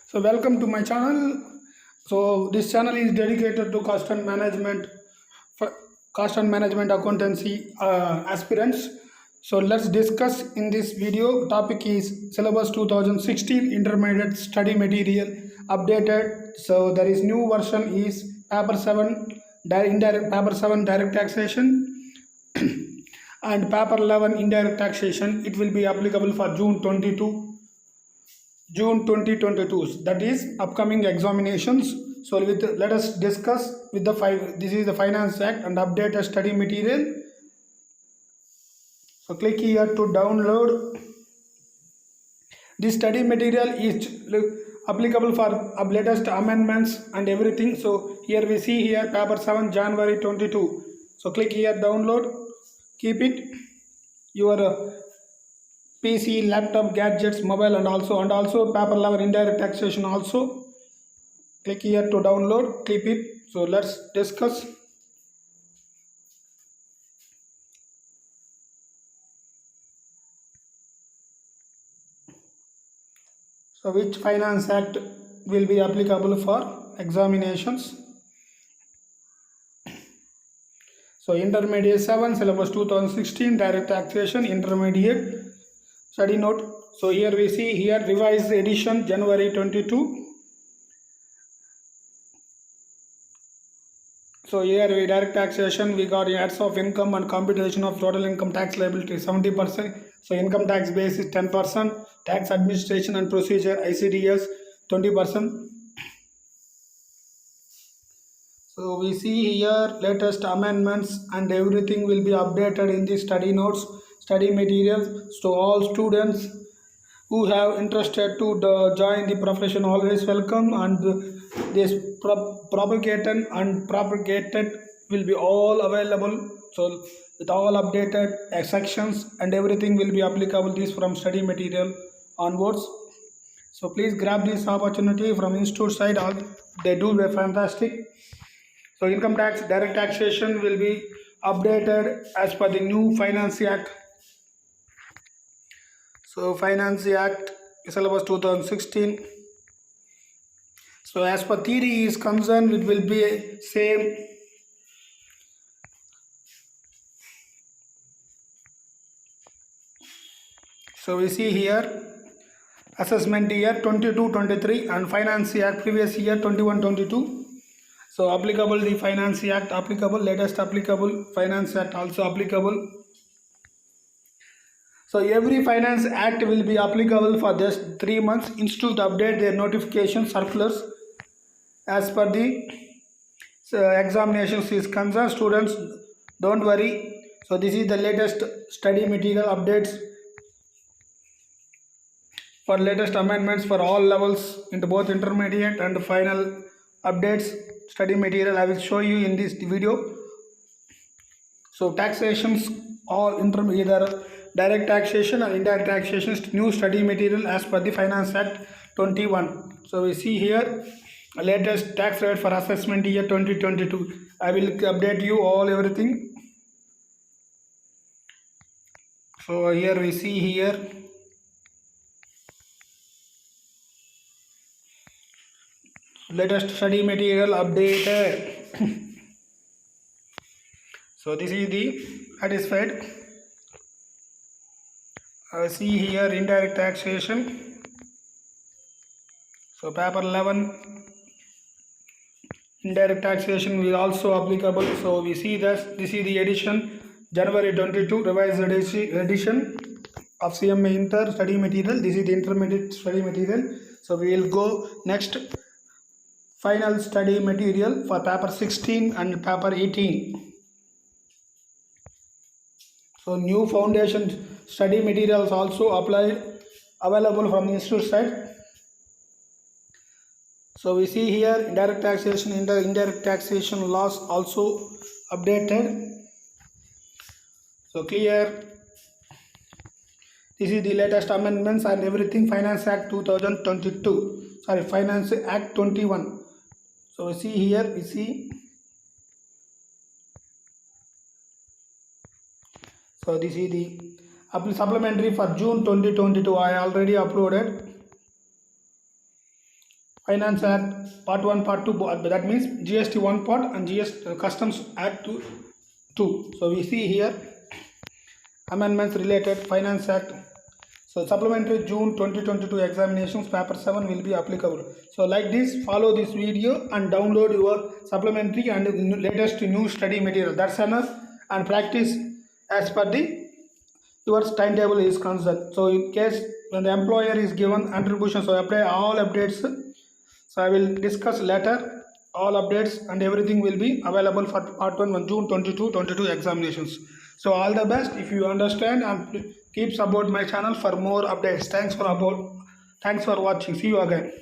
So welcome to my channel. So this channel is dedicated to for cost and management accountancy aspirants. So let's discuss in this video. Topic is syllabus 2016 intermediate study material updated. So there is new version is paper 7 indirect paper 7 direct taxation and paper 11 indirect taxation. It will be applicable for June 2022, that is upcoming examinations. So let us discuss with the five. This is the Finance Act and update a study material. So click here to download. This study material is applicable for latest amendments and everything. So here we see here paper 7 January 22. So click here download. Keep it your PC, laptop, gadgets, mobile, and also paper 11 indirect taxation also. Click here to download. Keep it. So let's discuss. So which Finance Act will be applicable for examinations? So intermediate 7 syllabus 2016 direct taxation intermediate study note. So here we see here revised edition January 22. So here we direct taxation, we got ads of income and computation of total income tax liability 70%. So income tax base is 10%, tax administration and procedure ICDS 20%. So we see here latest amendments and everything will be updated in the study notes, study materials. So all students who have interested to join the profession always welcome, and this propagated and propagated will be all available. So with all updated sections and everything will be applicable this from study material onwards. So please grab this opportunity from institute side. All they do a fantastic. So income tax direct taxation will be updated as per the new Finance Act. So Finance Act syllabus 2016. So as per theory is concerned, it will be same. So we see here assessment year 22-23 and Finance Act previous year 21-22. So applicable the Finance Act applicable, latest applicable Finance Act also applicable. So every Finance Act will be applicable for just 3 months. Institute update their notification circulars as per the examinations is concerned. Students, don't worry. So this is the latest study material updates for latest amendments for all levels into both intermediate and final updates study material I will show you in this video. So taxations all either direct taxation or indirect taxation new study material as per the Finance Act 21. So we see here latest tax rate for assessment year 2022. I will update you all everything. So here we see here latest study material updated. So this is the satisfied. See here indirect taxation. So paper 11 indirect taxation will also applicable. So we see that this is the edition January 22 revised edition of CMA Inter study material. This is the intermediate study material. So we will go next final study material for paper 16 and paper 18. So new foundation study materials also applied available from the institute side. So we see here indirect taxation, indirect taxation laws also updated. So clear. This is the latest amendments and everything. Finance Act 2022. Sorry, Finance Act 21. So we see here, we see. So this is the supplementary for June 2022. I already uploaded. Finance Act Part 1, Part 2, that means GST 1 part and GST Customs Act 2. So we see here amendments related Finance Act. So supplementary June 2022 examinations paper 7 will be applicable. So like this, follow this video and download your supplementary and latest new study material. That's enough, and practice as per the your timetable is concerned. So in case when the employer is given contribution, so apply all updates. So I will discuss later all updates, and everything will be available for part 1 on June 22 examinations. So all the best. If you understand, and keep support my channel for more updates. Thanks for watching. See you again.